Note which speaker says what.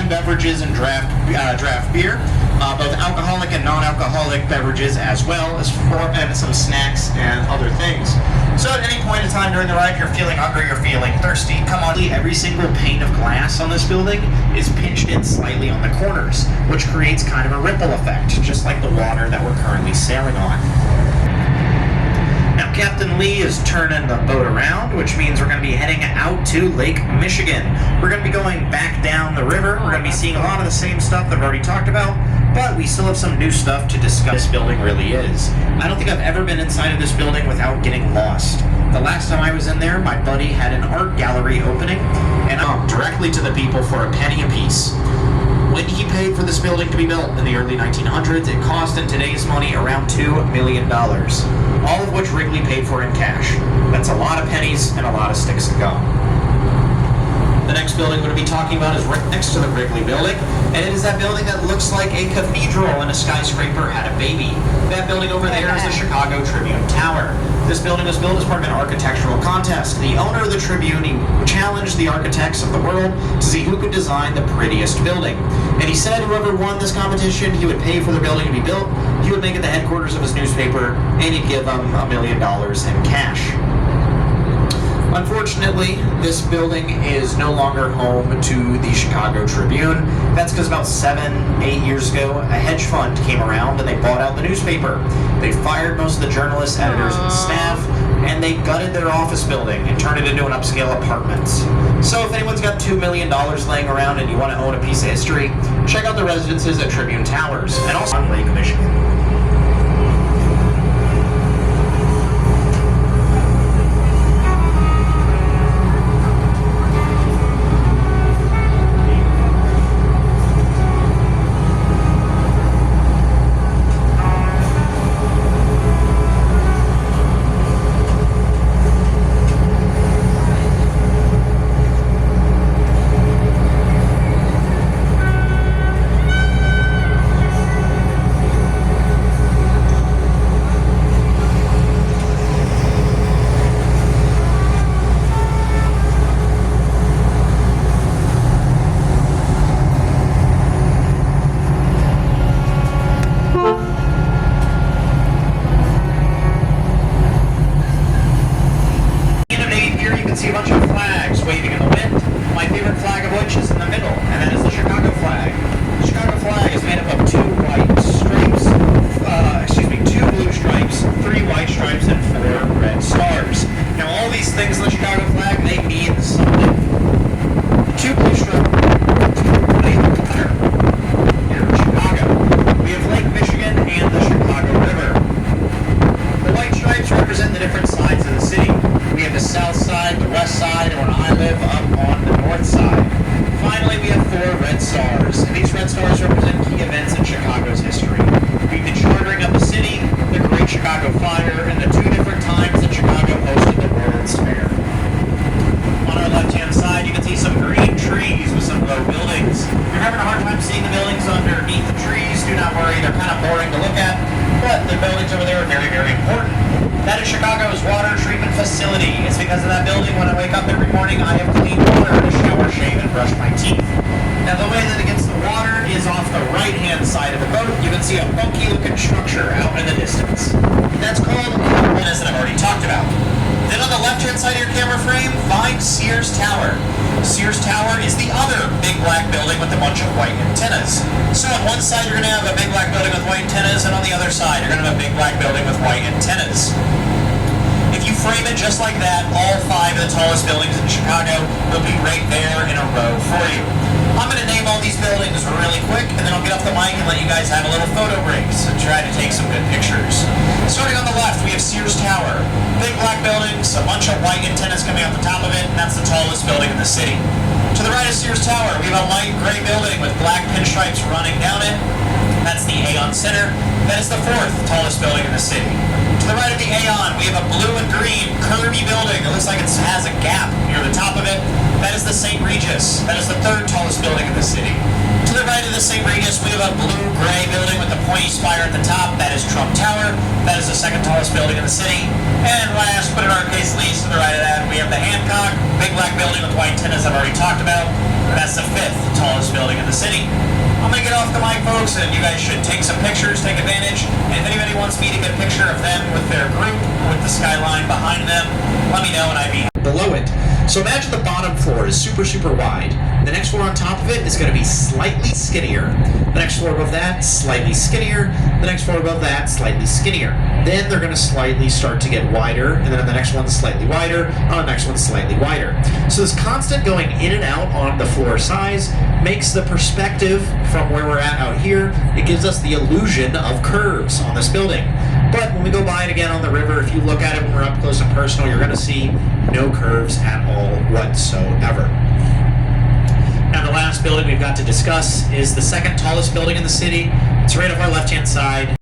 Speaker 1: wine beverages and draft beer, both alcoholic and non-alcoholic beverages, as well as and some snacks and other things. So at any point in time during the ride, if you're feeling hungry, you're feeling thirsty, come on. Every single pane of glass on this building is pinched in slightly on the corners, which creates kind of a ripple effect, just like the water that we're currently sailing on. Now, Captain Lee is turning the boat around, which means we're going to be heading out to Lake Michigan. We're going to be going back down the river. We're going to be seeing a lot of the same stuff that I've already talked about, but we still have some new stuff to discuss. This building really is. I don't think I've ever been inside of this building without getting lost. The last time I was in there, my buddy had an art gallery opening, and directly to the people for a penny apiece. When he paid for this building to be built in the early 1900s, it cost in today's money around $2 million, all of which Wrigley paid for in cash. That's a lot of pennies and a lot of sticks to gum. The next building we're going to be talking about is right next to the Wrigley building, and it is that building that looks like a cathedral and a skyscraper had a baby. That building over there is the Chicago Tribune Tower. This building was built as part of an architectural contest. The owner of the Tribune, he challenged the architects of the world to see who could design the prettiest building. And he said whoever won this competition, he would pay for the building to be built, he would make it the headquarters of his newspaper, and he'd give them $1 million in cash. Unfortunately, this building is no longer home to the Chicago Tribune. That's because about 7-8 years ago, a hedge fund came around and they bought out the newspaper. They fired most of the journalists, editors, and staff, and they gutted their office building and turned it into an upscale apartments. So if anyone's got $2 million laying around and you want to own a piece of history, check out the residences at Tribune Towers and also on Lake Michigan. See a bunch of flags waving in the wind. My favorite flag of which is in the middle, and that is the Chicago flag. The Chicago flag is made up of 2 blue stripes, 3 white stripes, and 4 red stars. Now all these things in the Chicago flag, they mean something. 2 blue stripes, here in Chicago. We have Lake Michigan and the Chicago River. The white stripes represent the different sides of the city. We have the south side, the west side, and where I live, up on the north side. Finally, we have 4 red stars, and these red stars represent key events in Chicago's history. We've been chartering of the city, the Great Chicago Fire, and the 2 different times that Chicago hosted the World's Fair. On our left-hand side, you can see some green trees with some low buildings. If you're having a hard time seeing the buildings underneath the trees, do not worry, they're kind of boring to look at, but the buildings over there are very, very important. That is Chicago's water treatment facility. It's because of that building when I wake up every morning, I have clean water to shower, shave, and brush my teeth. Now the way that it gets the water is off the right-hand side of the boat. You can see a funky-looking structure out in the distance. That's called antennas that I've already talked about. Then on the left-hand side of your camera frame, find Sears Tower. Sears Tower is the other big black building with a bunch of white antennas. So on one side you're going to have a big black building with white antennas, and on the other side you're going to have a big black building with white antennas. If you frame it just like that, all 5 of the tallest buildings in Chicago will be right there in a row for you. I'm going to name all these buildings really quick, and then I'll get off the mic and let you guys have a little photo breaks and try to take some good pictures. Starting on the left, we have Sears Tower. Big black buildings, a bunch of white antennas coming off the top of it, and that's the tallest building in the city. To the right of Sears Tower, we have a light gray building with black pinstripes running down it. That's the Aon Center. That is the 4th tallest building in the city. To the right of the Aon, we have a blue and green curvy building. It looks like it has a gap near the top of it. That is the St. Regis. That is the 3rd tallest building in the city. To the right of the same radius, we have a blue-gray building with a pointy spire at the top. That is Trump Tower. That is the second tallest building in the city. And last, but in our case least, to the right of that, we have the Hancock, big black building with white antennas I've already talked about. That's the fifth tallest building in the city. I'm going to get off the mic, folks, and you guys should take some pictures, take advantage. And if anybody wants me to get a picture of them with their group, with the skyline behind them, let me know and I'd be below it. So imagine the bottom floor is super, super wide. The next floor on top of it is going to be slightly skinnier. The next floor above that, slightly skinnier. The next floor above that, slightly skinnier. Then they're going to slightly start to get wider, and then on the next one, slightly wider. On the next one, slightly wider. So this constant going in and out on the floor size makes the perspective from where we're at out here, it gives us the illusion of curves on this building. But when we go by it again on the river, if you look at it when we're up close and personal, you're going to see no curves at all whatsoever. Now the last building we've got to discuss is the second tallest building in the city. It's right off our left-hand side.